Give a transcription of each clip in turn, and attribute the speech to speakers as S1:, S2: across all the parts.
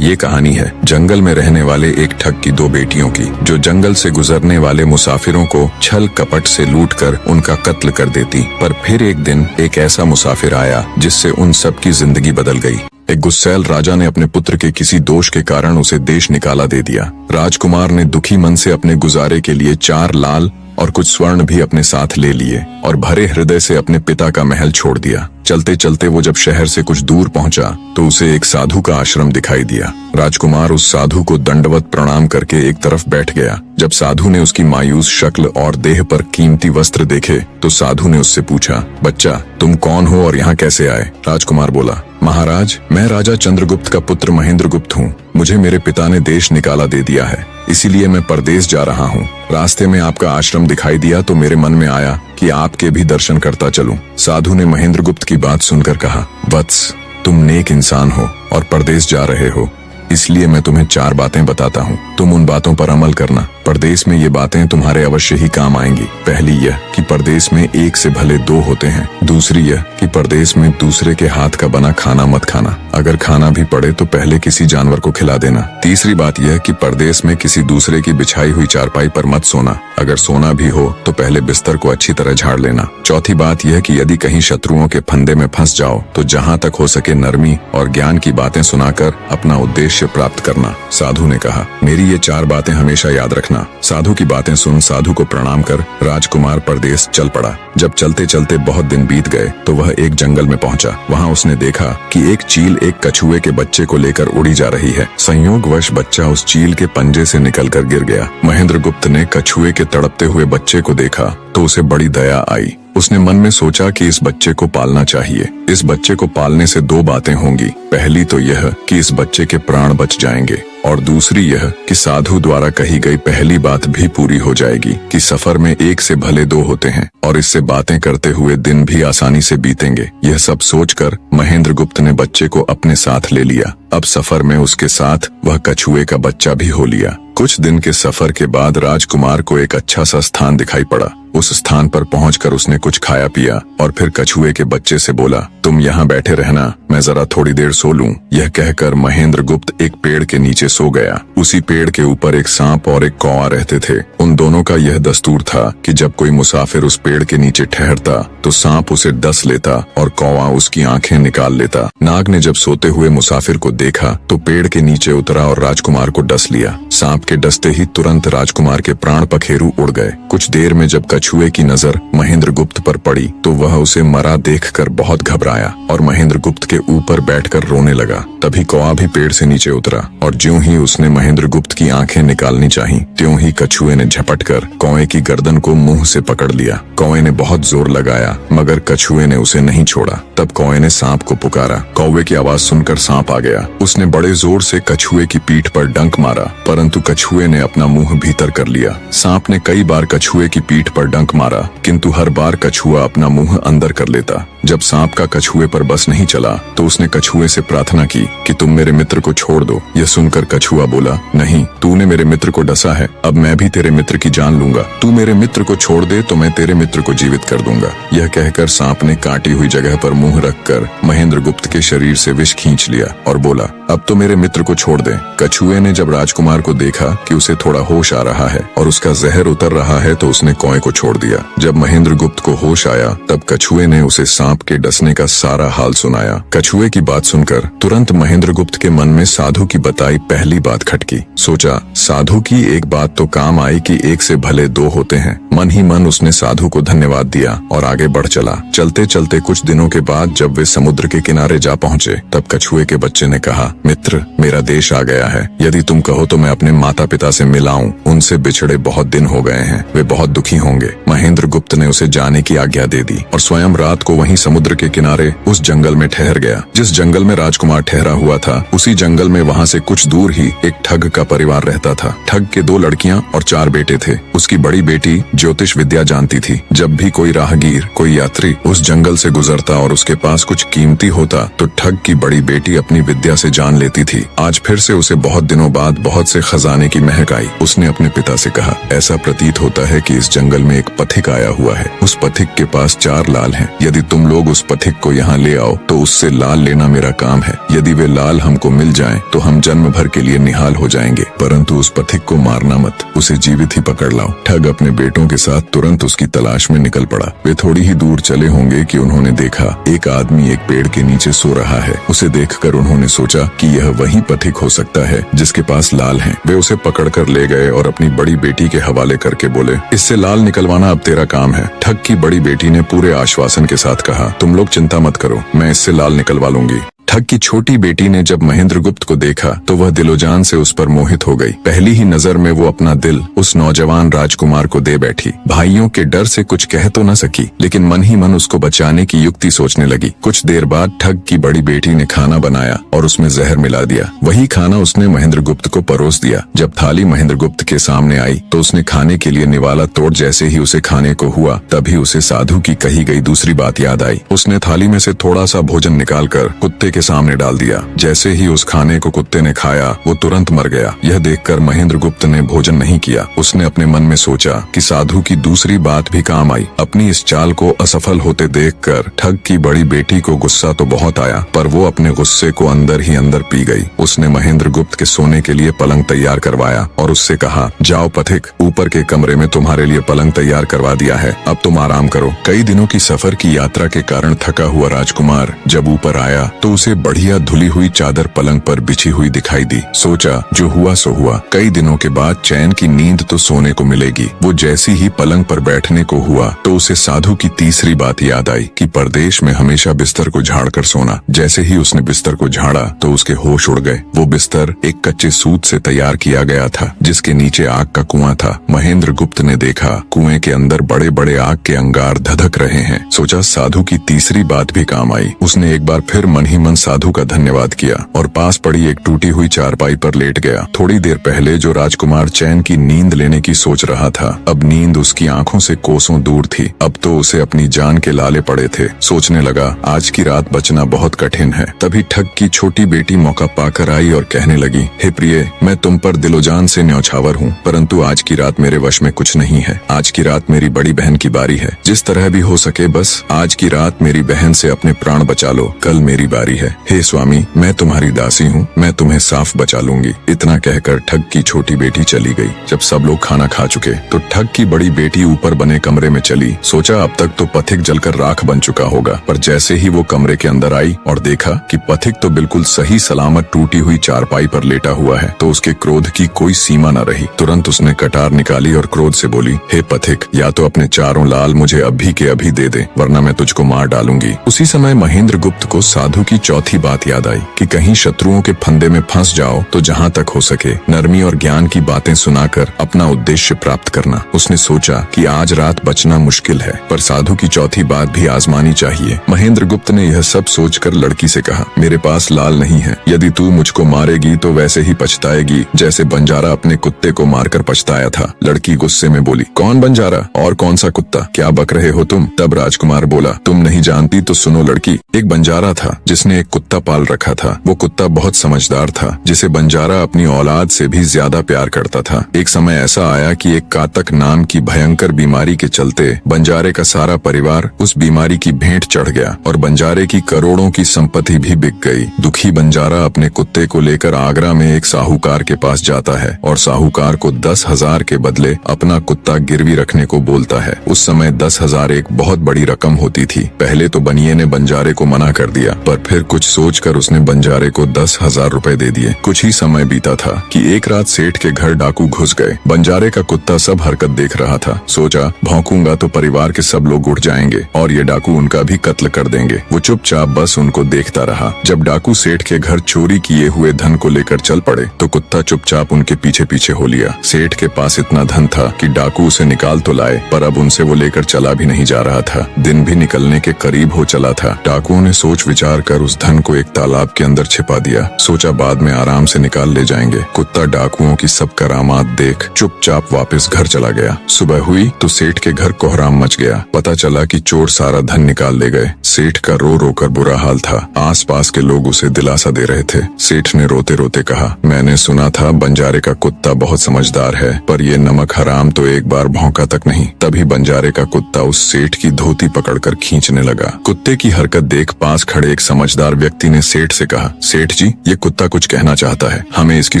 S1: ये कहानी है जंगल में रहने वाले एक ठग की दो बेटियों की, जो जंगल से गुजरने वाले मुसाफिरों को छल कपट से लूटकर उनका कत्ल कर देती। पर फिर एक दिन एक ऐसा मुसाफिर आया जिससे उन सब की जिंदगी बदल गई। एक गुस्सैल राजा ने अपने पुत्र के किसी दोष के कारण उसे देश निकाला दे दिया। राजकुमार ने दुखी मन से अपने गुजारे के लिए 4 लाल और कुछ स्वर्ण भी अपने साथ ले लिए और भरे हृदय से अपने पिता का महल छोड़ दिया। चलते चलते वो जब शहर से कुछ दूर पहुंचा तो उसे एक साधु का आश्रम दिखाई दिया। राजकुमार उस साधु को दंडवत प्रणाम करके एक तरफ बैठ गया। जब साधु ने उसकी मायूस शक्ल और देह पर कीमती वस्त्र देखे तो साधु ने उससे पूछा, बच्चा तुम कौन हो और यहाँ कैसे आए? राजकुमार बोला, महाराज मैं राजा चंद्रगुप्त का पुत्र महेंद्रगुप्त हूँ। मुझे मेरे पिता ने देश निकाला दे दिया है, इसीलिए मैं परदेश जा रहा हूँ। रास्ते में आपका आश्रम दिखाई दिया तो मेरे मन में आया कि आपके भी दर्शन करता चलूं। साधु ने महेंद्रगुप्त की बात सुनकर कहा, वत्स तुम नेक इंसान हो और परदेश जा रहे हो, इसलिए मैं तुम्हें 4 बातें बताता हूँ। तुम उन बातों पर अमल करना। परदेश में ये बातें तुम्हारे अवश्य ही काम आएंगी। पहली यह कि परदेश में एक से भले 2 होते हैं। दूसरी यह कि परदेश में दूसरे के हाथ का बना खाना मत खाना। अगर खाना भी पड़े तो पहले किसी जानवर को खिला देना। तीसरी बात यह कि परदेश में किसी दूसरे की बिछाई हुई चारपाई पर मत सोना। अगर सोना भी हो तो पहले बिस्तर को अच्छी तरह झाड़ लेना। चौथी बात यह कि यदि कहीं शत्रुओं के फंदे में फंस जाओ तो जहाँ तक हो सके नरमी और ज्ञान की बातें सुनाकर अपना उद्देश्य प्राप्त करना। साधु ने कहा, मेरी ये 4 बातें हमेशा याद रखना। साधु की बातें सुन साधु को प्रणाम कर राजकुमार परदेश चल पड़ा। जब चलते चलते बहुत दिन बीत गए तो वह एक जंगल में पहुंचा। वहां उसने देखा कि एक चील एक कछुए के बच्चे को लेकर उड़ी जा रही है। संयोगवश बच्चा उस चील के पंजे से निकलकर गिर गया। महेंद्रगुप्त ने कछुए के तड़पते हुए बच्चे को देखा तो उसे बड़ी दया आई। उसने मन में सोचा कि इस बच्चे को पालना चाहिए। इस बच्चे को पालने से 2 बातें होंगी। पहली तो यह कि इस बच्चे के प्राण बच जाएंगे और दूसरी यह कि साधु द्वारा कही गई पहली बात भी पूरी हो जाएगी कि सफर में एक से भले 2 होते हैं और इससे बातें करते हुए दिन भी आसानी से बीतेंगे। यह सब सोचकर महेंद्रगुप्त ने बच्चे को अपने साथ ले लिया। अब सफर में उसके साथ वह कछुए का बच्चा भी हो लिया। कुछ दिन के सफर के बाद राजकुमार को एक अच्छा सा स्थान दिखाई पड़ा। उस स्थान पर पहुंचकर उसने कुछ खाया पिया और फिर कछुए के बच्चे से बोला, तुम यहाँ बैठे रहना, मैं जरा थोड़ी देर सो लूं। यह कहकर महेंद्रगुप्त एक पेड़ के नीचे सो गया। उसी पेड़ के ऊपर एक सांप और एक कौवा रहते थे। उन दोनों का यह दस्तूर था कि जब कोई मुसाफिर उस पेड़ के नीचे ठहरता तो सांप उसे डस लेता और कौवा उसकी आंखें निकाल लेता। नाग ने जब सोते हुए मुसाफिर को देखा तो पेड़ के नीचे उतरा और राजकुमार को डस लिया। सांप के डसते ही तुरंत राजकुमार के प्राण पखेरु उड़ गए। कुछ देर में जब कछुए की नजर महेंद्रगुप्त पर पड़ी तो वह उसे मरा देखकर बहुत घबराया और महेंद्रगुप्त के ऊपर बैठकर रोने लगा। तभी कौवा भी पेड़ से नीचे उतरा और ज्यों ही उसने महेंद्रगुप्त की आंखें निकालनी चाहिए त्यों ही कछुए ने झपटकर कौवे की गर्दन को मुंह से पकड़ लिया। कौवे ने बहुत जोर लगाया मगर कछुए ने उसे नहीं छोड़ा। तब कौवे ने सांप को पुकारा। कौवे की आवाज सुनकर सांप आ गया। उसने बड़े जोर से कछुए की पीठ पर डंक मारा परंतु कछुए ने अपना मुंह भीतर कर लिया। सांप ने कई बार कछुए की पीठ पर डंक मारा किंतु हर बार कछुआ अपना मुंह अंदर कर लेता। जब सांप का कछुए पर बस नहीं चला तो उसने कछुए से प्रार्थना की कि तुम मेरे मित्र को छोड़ दो। यह सुनकर कछुआ बोला, नहीं, तूने मेरे मित्र को डसा है, अब मैं भी तेरे मित्र की जान लूंगा। तू मेरे मित्र को छोड़ दे तो मैं तेरे मित्र को जीवित कर दूंगा। यह कहकर सांप ने काटी हुई जगह पर मुंह रखकर महेंद्रगुप्त के शरीर से विष खींच लिया और बोला, अब तो मेरे मित्र को छोड़ दे। कछुए ने जब राजकुमार को देखा कि उसे थोड़ा होश आ रहा है और उसका जहर उतर रहा है तो उसने कौवे को छोड़ दिया। जब महेंद्रगुप्त को होश आया तब कछुए ने उसे सांप के डसने का सारा हाल सुनाया। कछुए की बात सुनकर तुरंत महेंद्रगुप्त के मन में साधु की बताई पहली बात खटकी। सोचा, साधु की एक बात तो काम आई कि एक से भले 2 होते हैं। मन ही मन उसने साधु को धन्यवाद दिया और आगे बढ़ चला। चलते चलते कुछ दिनों के बाद जब वे समुद्र के किनारे जा पहुंचे तब कछुए के बच्चे ने कहा, मित्र, मेरा देश आ गया है। यदि तुम कहो तो मैं अपने माता पिता से मिलाऊं। उनसे बिछड़े बहुत दिन हो गए हैं, वे बहुत दुखी होंगे। महेंद्रगुप्त ने उसे जाने की आज्ञा दे दी और स्वयं रात को वहीं समुद्र के किनारे उस जंगल में ठहर गया। जिस जंगल में राजकुमार ठहरा हुआ था उसी जंगल में वहां से कुछ दूर ही एक ठग का परिवार रहता था। ठग के 2 लड़कियां और 4 बेटे थे। उसकी बड़ी बेटी ज्योतिष विद्या जानती थी। जब भी कोई राहगीर, कोई यात्री उस जंगल से गुजरता और उसके पास कुछ कीमती होता तो ठग की बड़ी बेटी अपनी विद्या से जान लेती थी आज फिर से उसे बहुत दिनों बाद बहुत से खजाने की महक आई। उसने अपने पिता से कहा, ऐसा प्रतीत होता है कि इस जंगल में एक पथिक आया हुआ है। उस पथिक के पास 4 लाल हैं। यदि तुम लोग उस पथिक को यहाँ ले आओ तो उससे लाल लेना मेरा काम है। यदि वे लाल हमको मिल जाएं तो हम जन्म भर के लिए निहाल हो जाएंगे, परंतु उस पथिक को मारना मत, उसे जीवित ही पकड़ लाओ। ठग अपने बेटों के साथ तुरंत उसकी तलाश में निकल पड़ा। वे थोड़ी ही दूर चले होंगे कि उन्होंने देखा एक आदमी एक पेड़ के नीचे सो रहा है। उसे देखकर उन्होंने सोचा कि यह वही पथिक हो सकता है जिसके पास लाल हैं। वे उसे पकड़कर ले गए और अपनी बड़ी बेटी के हवाले करके बोले, इससे लाल निकलवाना अब तेरा काम है। ठग की बड़ी बेटी ने पूरे आश्वासन के साथ कहा, तुम लोग चिंता मत करो, मैं इससे लाल निकलवा लूंगी। ठग की छोटी बेटी ने जब महेंद्रगुप्त को देखा तो वह दिलोजान से उस पर मोहित हो गई। पहली ही नजर में वो अपना दिल उस नौजवान राजकुमार को दे बैठी। भाइयों के डर से कुछ कह तो न सकी, लेकिन मन ही मन उसको बचाने की युक्ति सोचने लगी। कुछ देर बाद ठग की बड़ी बेटी ने खाना बनाया और उसमें जहर मिला दिया। वही खाना उसने महेंद्रगुप्त को परोस दिया। जब थाली महेंद्रगुप्त के सामने आई तो उसने खाने के लिए निवाला तोड़ जैसे ही उसे खाने को हुआ, तभी उसे साधु की कही गई दूसरी बात याद आई। उसने थाली में से थोड़ा सा भोजन निकालकर कुत्ते के सामने डाल दिया। जैसे ही उस खाने को कुत्ते ने खाया वो तुरंत मर गया। यह देखकर महेंद्रगुप्त ने भोजन नहीं किया। उसने अपने मन में सोचा कि साधु की दूसरी बात भी काम आई। अपनी इस चाल को असफल होते देखकर ठग की बड़ी बेटी को गुस्सा तो बहुत आया, पर वो अपने गुस्से को अंदर ही अंदर पी गई। उसने महेंद्रगुप्त के सोने के लिए पलंग तैयार करवाया और उससे कहा, जाओ पथिक, ऊपर के कमरे में तुम्हारे लिए पलंग तैयार करवा दिया है, अब तुम आराम करो। कई दिनों की सफर की यात्रा के कारण थका हुआ राजकुमार जब ऊपर आया तो उसे बढ़िया धुली हुई चादर पलंग पर बिछी हुई दिखाई दी। सोचा जो हुआ सो हुआ, कई दिनों के बाद चैन की नींद तो सोने को मिलेगी। वो जैसी ही पलंग पर बैठने को हुआ तो उसे साधु की तीसरी बात याद आई कि परदेश में हमेशा बिस्तर को झाड़कर सोना। जैसे ही उसने बिस्तर को झाड़ा तो उसके होश उड़ गए। वो बिस्तर एक कच्चे सूत से तैयार किया गया था जिसके नीचे आग का कुआं था। महेंद्रगुप्त ने देखा कुएं के अंदर बड़े बड़े आग के अंगार धधक रहे हैं। सोचा साधु की तीसरी बात भी काम आई। उसने एक बार फिर मन ही मन साधु का धन्यवाद किया और पास पड़ी एक टूटी हुई चारपाई पर लेट गया। थोड़ी देर पहले जो राजकुमार चैन की नींद लेने की सोच रहा था, अब नींद उसकी आंखों से कोसों दूर थी। अब तो उसे अपनी जान के लाले पड़े थे। सोचने लगा, आज की रात बचना बहुत कठिन है। तभी ठग की छोटी बेटी मौका पाकर आई और कहने लगी, हे प्रिय, मैं तुम पर दिलोजान से न्यौछावर हूँ, परंतु आज की रात मेरे वश में कुछ नहीं है। आज की रात मेरी बड़ी बहन की बारी है। जिस तरह भी हो सके बस आज की रात मेरी बहन से अपने प्राण बचा लो, कल मेरी बारी है। हे स्वामी, मैं तुम्हारी दासी हूँ, मैं तुम्हें साफ बचा लूंगी। इतना कहकर ठग की छोटी बेटी चली गई। जब सब लोग खाना खा चुके तो ठग की बड़ी बेटी ऊपर बने कमरे में चली। सोचा अब तक तो पथिक जलकर राख बन चुका होगा, पर जैसे ही वो कमरे के अंदर आई और देखा कि पथिक तो बिल्कुल सही सलामत टूटी हुई चारपाई पर लेटा हुआ है तो उसके क्रोध की कोई सीमा न रही। तुरंत उसने कटार निकाली और क्रोध से बोली, हे पथिक, या तो अपने 4 लाल मुझे अभी के अभी दे दे, वरना मैं तुझको मार डालूंगी। उसी समय महेंद्रगुप्त को साधु की चौथी बात याद आई कि कहीं शत्रुओं के फंदे में फंस जाओ तो जहाँ तक हो सके नरमी और ज्ञान की बातें सुनाकर अपना उद्देश्य प्राप्त करना। उसने सोचा कि आज रात बचना मुश्किल है, पर साधु की चौथी बात भी आजमानी चाहिए। महेंद्रगुप्त ने यह सब सोचकर लड़की से कहा, मेरे पास लाल नहीं है। यदि तू मुझको मारेगी तो वैसे ही पछताएगी जैसे बंजारा अपने कुत्ते को मारकर पछताया था। लड़की गुस्से में बोली, कौन बंजारा और कौन सा कुत्ता, क्या बक रहे हो तुम? तब राजकुमार बोला, तुम नहीं जानती तो सुनो लड़की, एक बंजारा था जिसने एक कुत्ता पाल रखा था। वो कुत्ता बहुत समझदार था जिसे बंजारा अपनी औलाद से भी ज्यादा प्यार करता था। एक समय ऐसा आया कि एक कातक नाम की भयंकर बीमारी के चलते बंजारे का सारा परिवार उस बीमारी की भेंट चढ़ गया और बंजारे की करोड़ों की संपत्ति भी बिक गई। दुखी बंजारा अपने कुत्ते को लेकर आगरा में एक साहूकार के पास जाता है और साहूकार को 10,000 के बदले अपना कुत्ता गिरवी रखने को बोलता है। उस समय 10,000 एक बहुत बड़ी रकम होती थी। पहले तो बनिए ने बंजारे को मना कर दिया, पर फिर कुछ सोचकर उसने बंजारे को 10,000 रुपए दे दिए। कुछ ही समय बीता था कि एक रात सेठ के घर डाकू घुस गए। बंजारे का कुत्ता सब हरकत देख रहा था। सोचा भौंकूंगा तो परिवार के सब लोग उठ जाएंगे और ये डाकू उनका भी कत्ल कर देंगे। वो चुपचाप बस उनको देखता रहा। जब डाकू सेठ के घर चोरी किए हुए धन को लेकर चल पड़े तो कुत्ता चुपचाप उनके पीछे पीछे हो लिया। सेठ के पास इतना धन था कि डाकू उसे निकाल तो लाए, पर अब उनसे वो लेकर चला भी नहीं जा रहा था। दिन भी निकलने के करीब हो चला था। डाकुओं ने सोच विचार कर उस धन को एक तालाब के अंदर छिपा दिया। सोचा बाद में आराम से निकाल ले जाएंगे। कुत्ता डाकुओं की सब करामात देख चुपचाप वापस घर चला गया। सुबह हुई तो सेठ के घर कोहराम मच गया। पता चला कि चोर सारा धन निकाल ले गए। सेठ का रो रो कर बुरा हाल था। आसपास के लोग उसे दिलासा दे रहे थे। सेठ ने रोते रोते कहा, मैंने सुना था बंजारे का कुत्ता बहुत समझदार है, पर ये नमक हराम तो एक बार भौंका तक नहीं। तभी बंजारे का कुत्ता उस सेठ की धोती पकड़कर खींचने लगा। कुत्ते की हरकत देख पास खड़े एक समझदार व्यक्ति ने सेठ से कहा, सेठ जी, ये कुत्ता कुछ कहना चाहता है, हमें इसकी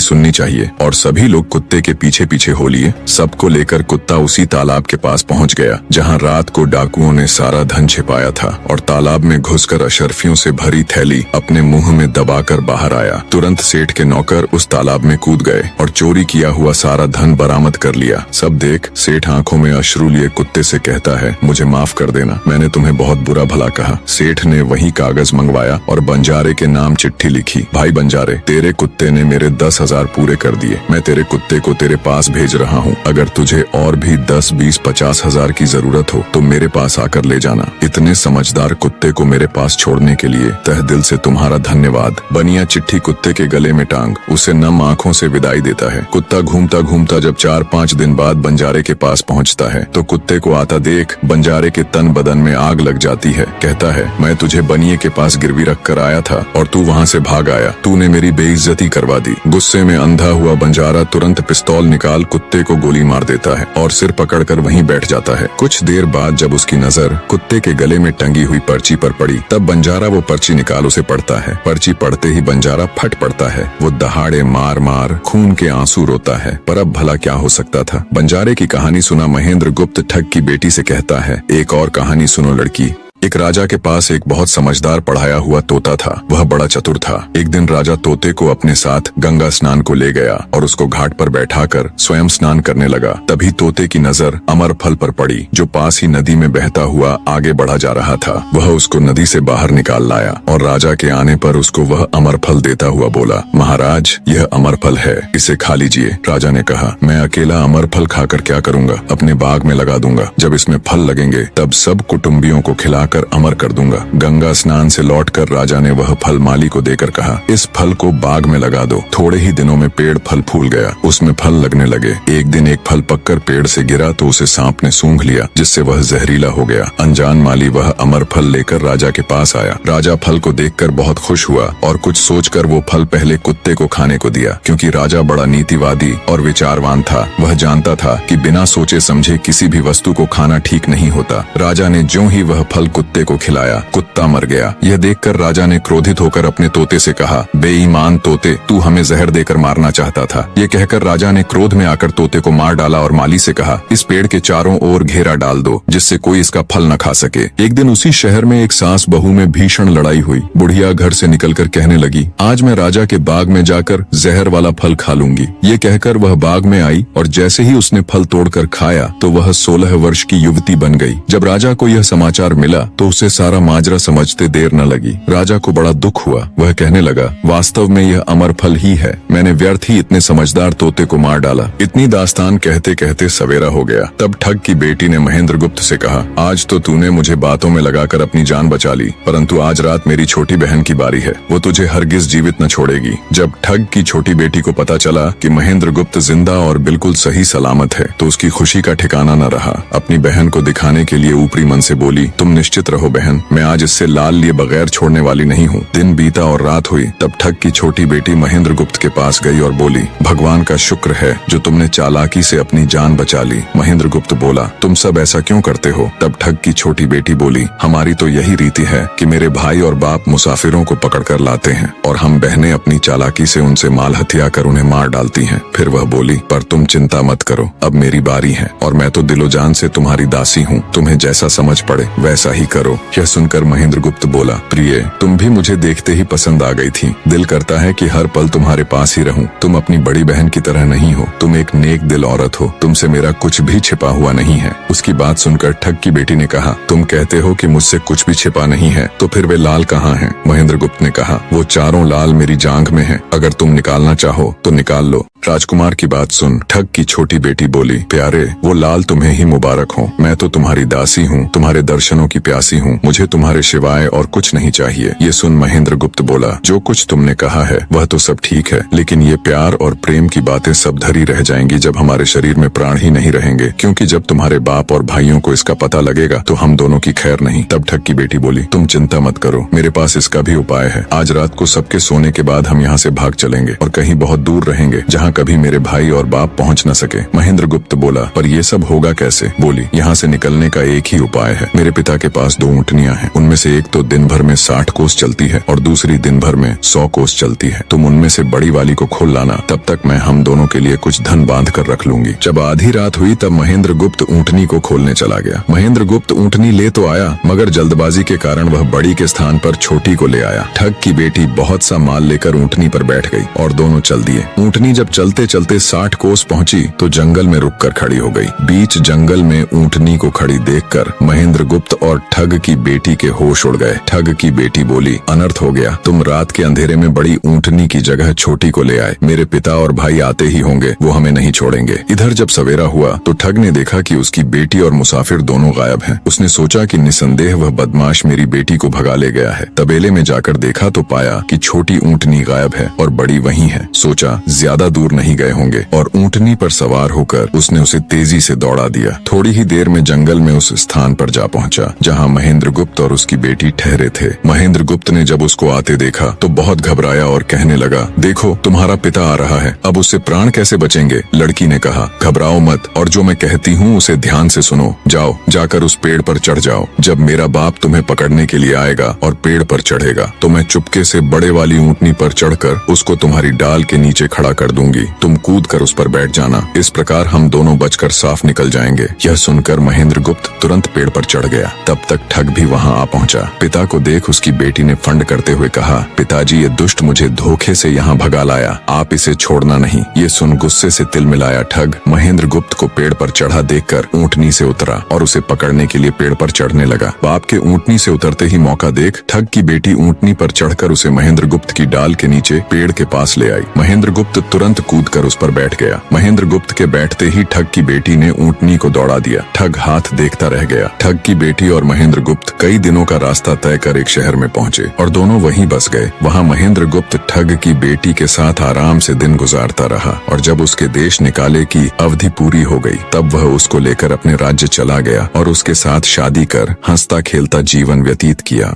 S1: सुननी चाहिए। और सभी लोग कुत्ते के पीछे पीछे हो लिए। सबको लेकर कुत्ता उसी तालाब के पास पहुंच गया जहां रात को डाकुओं ने सारा धन छिपाया था, और तालाब में घुसकर अशर्फियों से भरी थैली अपने मुंह में दबाकर बाहर आया। तुरंत सेठ के नौकर उस तालाब में कूद गए और चोरी किया हुआ सारा धन बरामद कर लिया। सब देख सेठ आंखों में अश्रु लिए कुत्ते से कहता है, मुझे माफ कर देना, मैंने तुम्हें बहुत बुरा भला कहा। सेठ ने वही कागज मंगवाया और बंजारे के नाम चिट्ठी लिखी, भाई बंजारे, तेरे कुत्ते ने मेरे 10,000 पूरे कर दिए। मैं तेरे कुत्ते को तेरे पास भेज रहा हूँ। अगर तुझे और भी 10, 20, 50 हजार की जरूरत हो तो मेरे पास आकर ले जाना। इतने समझदार कुत्ते को मेरे पास छोड़ने के लिए तहे दिल से तुम्हारा धन्यवाद। बनिया चिट्ठी कुत्ते के गले में टांग उसे नम आंखों से विदाई देता है। कुत्ता घूमता घूमता जब 4-5 दिन बाद बंजारे के पास पहुंचता है तो कुत्ते को आता देख बंजारे के तन बदन में आग लग जाती है। कहता है, मैं तुझे बनिए के पास गिरवी रख कर आया था और तू वहाँ से भाग आया। तूने मेरी बेइज्जती करवा दी। गुस्से में अंधा हुआ बंजारा तुरंत पिस्तौल निकाल कुत्ते को गोली मार देता है और सिर पकड़कर वहीं बैठ जाता है। कुछ देर बाद जब उसकी नजर कुत्ते के गले में टंगी हुई पर्ची पर पड़ी तब बंजारा वो पर्ची निकाल उसे पढ़ता है। पर्ची पढ़ते ही बंजारा फट पड़ता है। वो दहाड़े मार मार खून के आंसू रोता है। पर अब भला क्या हो सकता था। बंजारे की कहानी सुना महेंद्र गुप्त ठग की बेटी से कहता है, एक और कहानी सुनो लड़की। एक राजा के पास एक बहुत समझदार पढ़ाया हुआ तोता था। वह बड़ा चतुर था। एक दिन राजा तोते को अपने साथ गंगा स्नान को ले गया और उसको घाट पर बैठाकर स्वयं स्नान करने लगा। तभी तोते की नजर अमर फल पर पड़ी जो पास ही नदी में बहता हुआ आगे बढ़ा जा रहा था। वह उसको नदी से बाहर निकाल लाया और राजा के आने पर उसको वह अमर फल देता हुआ बोला, महाराज, यह अमर फल है, इसे खा लीजिए। राजा ने कहा, मैं अकेला अमर फल खाकर क्या करूंगा, अपने बाग में लगा दूंगा। जब इसमें फल लगेंगे तब सब कुटुंबियों को खिला कर अमर कर दूंगा। गंगा स्नान से लौटकर राजा ने वह फल माली को देकर कहा, इस फल को बाग में लगा दो। थोड़े ही दिनों में पेड़ फल फूल गया, उसमें फल लगने लगे। एक दिन एक फल पककर पेड़ से गिरा तो उसे सांप ने सूंघ लिया, जिससे वह जहरीला हो गया। अनजान माली वह अमर फल लेकर राजा के पास आया। राजा फल को देखकर बहुत खुश हुआ और कुछ सोचकर वो फल पहले कुत्ते को खाने को दिया, क्योंकि राजा बड़ा नीतिवादी और विचारवान था। वह जानता था कि बिना सोचे समझे किसी भी वस्तु को खाना ठीक नहीं होता। राजा ने ज्यों ही वह फल कुत्ते को खिलाया, कुत्ता मर गया। यह देखकर राजा ने क्रोधित होकर अपने तोते से कहा, बेईमान तोते, तू हमें जहर देकर मारना चाहता था। ये कहकर राजा ने क्रोध में आकर तोते को मार डाला और माली से कहा, इस पेड़ के चारों ओर घेरा डाल दो जिससे कोई इसका फल न खा सके। एक दिन उसी शहर में एक सास बहू में भीषण लड़ाई हुई। बुढ़िया घर से निकलकर कहने लगी, आज मैं राजा के बाग में जाकर जहर वाला फल खा लूंगी। ये कहकर वह बाग में आई और जैसे ही उसने फल तोड़कर खाया तो वह 16 वर्ष की युवती बन गई। जब राजा को यह समाचार मिला तो उसे सारा माजरा समझते देर न लगी। राजा को बड़ा दुख हुआ। वह कहने लगा, वास्तव में यह अमर फल ही है, मैंने व्यर्थ ही इतने समझदार तोते को मार डाला। इतनी दास्तान कहते कहते सवेरा हो गया। तब ठग की बेटी ने महेंद्र गुप्त से कहा, आज तो तूने मुझे बातों में लगाकर अपनी जान बचा ली, परंतु आज रात मेरी छोटी बहन की बारी है, वो तुझे हरगिज जीवित न छोड़ेगी। जब ठग की छोटी बेटी को पता चला कि महेंद्र गुप्त जिंदा और बिल्कुल सही सलामत है तो उसकी खुशी का ठिकाना न रहा। अपनी बहन को दिखाने के लिए ऊपरी मन से बोली, तुम निश्चित रहो बहन, मैं आज इससे लाल लिए बगैर छोड़ने वाली नहीं हूँ। दिन बीता और रात हुई। तब ठग की छोटी बेटी महेंद्र गुप्त के पास गई और बोली, भगवान का शुक्र है जो तुमने चालाकी से अपनी जान बचा ली। महेंद्र गुप्त बोला, तुम सब ऐसा क्यों करते हो? तब ठग की छोटी बेटी बोली, हमारी तो यही रीति है कि मेरे भाई और बाप मुसाफिरों को पकड़कर लाते हैं और हम बहनें अपनी चालाकी से उनसे माल हथिया कर उन्हें मार डालती हैं। फिर वह बोली, पर तुम चिंता मत करो, अब मेरी बारी है और मैं तो दिलो जान से तुम्हारी दासी हूँ, तुम्हें जैसा समझ पड़े वैसा ही करो। यह सुनकर महेंद्र गुप्त बोला, प्रिय, तुम भी मुझे देखते ही पसंद आ गई थी। दिल करता है कि हर पल तुम्हारे पास ही रहूं। तुम अपनी बड़ी बहन की तरह नहीं हो, तुम एक नेक दिल औरत हो, तुमसे मेरा कुछ भी छिपा हुआ नहीं है। उसकी बात सुनकर ठग की बेटी ने कहा, तुम कहते हो कि मुझसे कुछ भी छिपा नहीं है, तो फिर वे लाल कहाँ हैं? महेंद्र गुप्त ने कहा, वो चारों लाल मेरी जांघ में हैं, अगर तुम निकालना चाहो तो निकाल लो। राजकुमार की बात सुन ठग की छोटी बेटी बोली, प्यारे वो लाल तुम्हें ही मुबारक हो। मैं तो तुम्हारी दासी हूँ, तुम्हारे दर्शनों की प्यासी हूँ, मुझे तुम्हारे सिवाय और कुछ नहीं चाहिए। ये सुन महेंद्र गुप्त बोला, जो कुछ तुमने कहा है वह तो सब ठीक है, लेकिन ये प्यार और प्रेम की बातें सब धरी रह जाएंगी जब हमारे शरीर में प्राण ही नहीं रहेंगे, क्योंकि जब तुम्हारे बाप और भाइयों को इसका पता लगेगा तो हम दोनों की खैर नहीं। तब ठग की बेटी बोली, तुम चिंता मत करो, मेरे पास इसका भी उपाय है। आज रात को सबके सोने के बाद हम यहाँ से भाग चलेंगे और कहीं बहुत दूर रहेंगे जहाँ कभी मेरे भाई और बाप पहुँच न सके। महेंद्र गुप्त बोला, पर ये सब होगा कैसे? बोली, यहाँ से निकलने का एक ही उपाय है। मेरे पिता के पास 2 ऊँटनियाँ हैं, उनमें से एक तो दिन भर में 60 कोस चलती है और दूसरी दिन भर में 100 कोस चलती है। तुम उनमें से बड़ी वाली को खोल लाना, तब तक मैं हम दोनों के लिए कुछ धन बांध कर रख लूंगी। जब आधी रात हुई तब महेंद्र गुप्त ऊँटनी को खोलने चला गया। महेंद्र गुप्त ऊँटनी ले तो आया, मगर जल्दबाजी के कारण वह बड़ी के स्थान पर छोटी को ले आया। ठग की बेटी बहुत सा माल लेकर ऊँटनी पर बैठ गई और दोनों चल दिए। ऊँटनी जब चलते चलते 60 कोस पहुंची तो जंगल में रुककर खड़ी हो गई। बीच जंगल में ऊँटनी को खड़ी देखकर महेंद्र गुप्त और ठग की बेटी के होश उड़ गए। ठग की बेटी बोली, अनर्थ हो गया, तुम रात के अंधेरे में बड़ी ऊँटनी की जगह छोटी को ले आए। मेरे पिता और भाई आते ही होंगे, वो हमें नहीं छोड़ेंगे। इधर जब सवेरा हुआ तो ठग ने देखा कि उसकी बेटी और मुसाफिर दोनों गायब हैं। उसने सोचा कि निसंदेह वह बदमाश मेरी बेटी को भगा ले गया है। तबेले में जाकर देखा तो पाया कि छोटी ऊँटनी गायब है और बड़ी वहीं है। सोचा ज्यादा दूर नहीं गए होंगे और ऊँटनी पर सवार होकर उसने उसे तेजी से दौड़ा दिया। थोड़ी ही देर में जंगल में उस स्थान पर जा पहुंचा जहां महेंद्र गुप्त और उसकी बेटी ठहरे थे। महेंद्र गुप्त ने जब उसको आते देखा तो बहुत घबराया और कहने लगा, देखो तुम्हारा पिता आ रहा है, अब उससे प्राण कैसे बचेंगे? लड़की ने कहा, घबराओ मत और जो मैं कहती हूँ उसे ध्यान से सुनो। जाओ, जाकर उस पेड़ पर चढ़ जाओ। जब मेरा बाप तुम्हें पकड़ने के लिए आएगा और पेड़ पर चढ़ेगा तो मैं चुपके से बड़े वाली ऊँटनी पर चढ़कर उसको तुम्हारी डाल के नीचे खड़ा कर दूंगी। तुम कूद कर उस पर बैठ जाना, इस प्रकार हम दोनों बचकर साफ निकल जाएंगे। यह सुनकर महेंद्र गुप्त तुरंत पेड़ पर चढ़ गया। तब तक ठग भी वहां आ पहुंचा। पिता को देख उसकी बेटी ने फंड करते हुए कहा, पिताजी ये दुष्ट मुझे धोखे से यहाँ भगा लाया, आप इसे छोड़ना नहीं। ये सुन गुस्से से तिल मिलाया ठग महेंद्र गुप्त को पेड़ पर चढ़ा देखकर ऊँटनी से उतरा और उसे पकड़ने के लिए पेड़ पर चढ़ने लगा। बाप के ऊँटनी से उतरते ही मौका देख ठग की बेटी ऊँटनी पर चढ़कर उसे महेंद्र गुप्त की डाल के नीचे पेड़ के पास ले आई। महेंद्र गुप्त तुरंत कूदकर उस पर बैठ गया। महेंद्र गुप्त के बैठते ही ठग की बेटी ने ऊँटनी को दौड़ा दिया। ठग हाथ देखता रह गया। ठग की बेटी और महेंद्र गुप्त कई दिनों का रास्ता तय कर एक शहर में पहुंचे और दोनों वहीं बस गए। वहां महेंद्र गुप्त ठग की बेटी के साथ आराम से दिन गुजारता रहा और जब उसके देश निकाले की अवधि पूरी हो गई तब वह उसको लेकर अपने राज्य चला गया और उसके साथ शादी कर हंसता खेलता जीवन व्यतीत किया।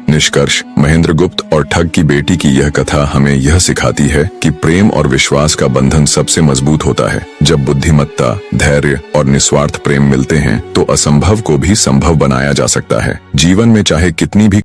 S1: निष्कर्ष, महेंद्र गुप्त और ठग की बेटी की यह कथा हमें यह सिखाती है कि प्रेम और विश्वास का बंधन सबसे मजबूत होता है। जब बुद्धिमत्ता, धैर्य और निस्वार्थ प्रेम मिलते हैं तो असंभव को भी संभव बनाया जा सकता है। जीवन में चाहे कितनी भी